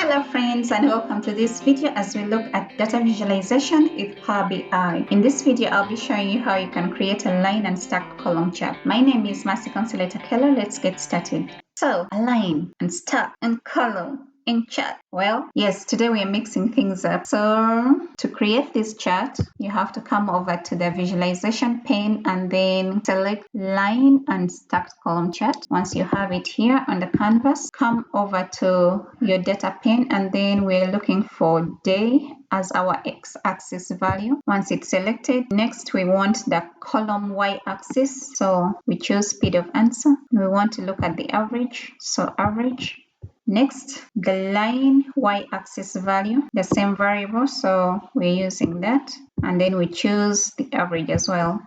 Hello friends, and welcome to this video as we look at data visualization with Power BI. In this video, I'll be showing you how you can create a line and stacked column chart. My name is Mercy Consolata Keller. Let's get started. So, a line and stack and column in chart. Well, yes, today we are mixing things up. So to create this chart, you have to come over to the visualization pane and then select line and stacked column chart. Once you have it here on the canvas, come over to your data pane and then we're looking for day as our x-axis value. Once it's selected, next we want the column y-axis. So we choose speed of answer. We want to look at the average. So average. Next, the line y-axis value, the same variable, so we're using that, and then we choose the average as well.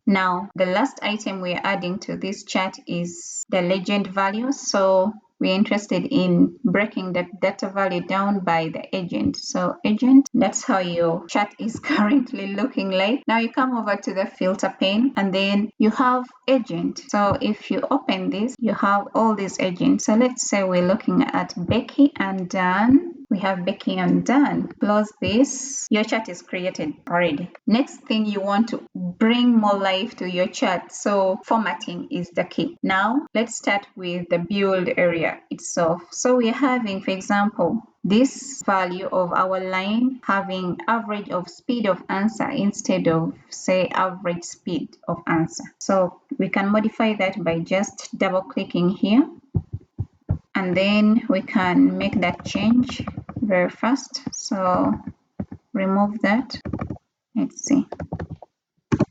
Now, the last item we're adding to this chart is the legend value, so we're interested in breaking the data value down by the agent. So agent, that's how your chart is currently looking like. Now you come over to the filter pane and then you have agent. So if you open this, you have all these agents. So let's say we're looking at Becky and Dan. We have Becky and Dan. Close this. Your chart is created already. Next thing, you want to bring more life to your chart. So formatting is the key. Now let's start with the build area itself. So we're having, for example, this value of our line having average of speed of answer instead of, say, average speed of answer. So we can modify that by just double clicking here. And then we can make that change very fast. So remove that. Let's see.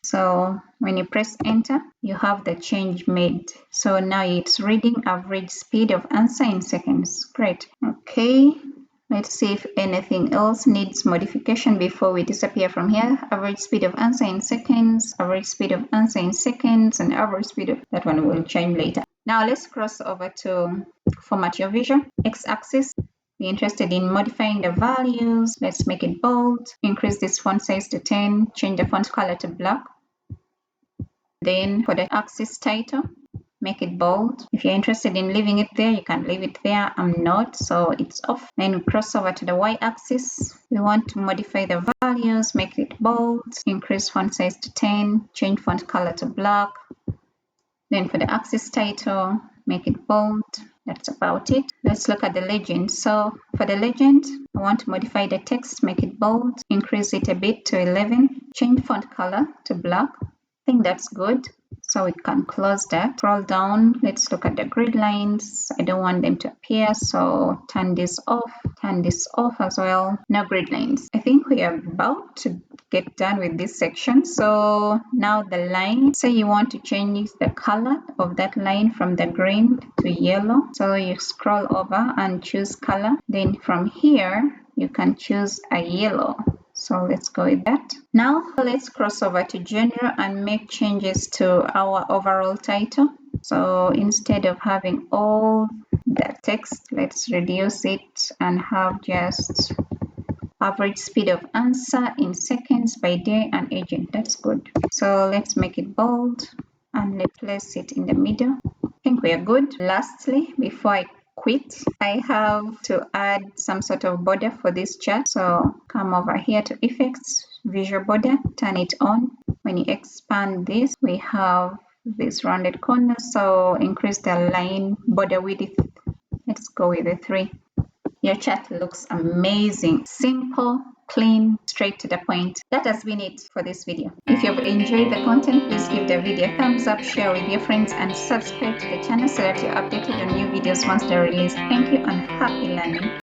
So when you press enter, you have the change made. So now it's reading average speed of answer in seconds. Great. Okay. Let's see if anything else needs modification before we disappear from here. Average speed of answer in seconds, average speed of answer in seconds, and average speed of that one will change later. Now let's cross over to format your vision. X-axis, we're interested in modifying the values. Let's make it bold. Increase this font size to 10. Change the font color to black. Then for the axis title, make it bold. If you're interested in leaving it there, you can leave it there. I'm not, so it's off. Then we cross over to the y-axis. We want to modify the values, make it bold, increase font size to 10, change font color to black. Then for the axis title, make it bold. That's about it. Let's look at the legend. So for the legend, I want to modify the text, make it bold, increase it a bit to 11, change font color to black. I think that's good. So we can close that. Scroll down. Let's look at the grid lines. I don't want them to appear, so turn this off as well. No grid lines. I think we are about to get done with this section. So now the line, say you want to change the color of that line from the green to yellow. So you scroll over and choose color. Then from here, you can choose a yellow. So let's go with that. Now let's cross over to general and make changes to our overall title. So instead of having all the text, let's reduce it and have just average speed of answer in seconds by day and agent. That's good. So let's make it bold and let's place it in the middle. I think we are good. Lastly, before I quit, I have to add some sort of border for this chart. So come over here to effects, visual border, turn it on. When you expand this, we have this rounded corner. So increase the line border width. Let's go with the 3. Your chart looks amazing. Simple, clean, straight to the point. That has been it for this video. If you've enjoyed the content, please give the video a thumbs up, share with your friends, and subscribe to the channel so that you're updated on new videos once they're released. Thank you and happy learning.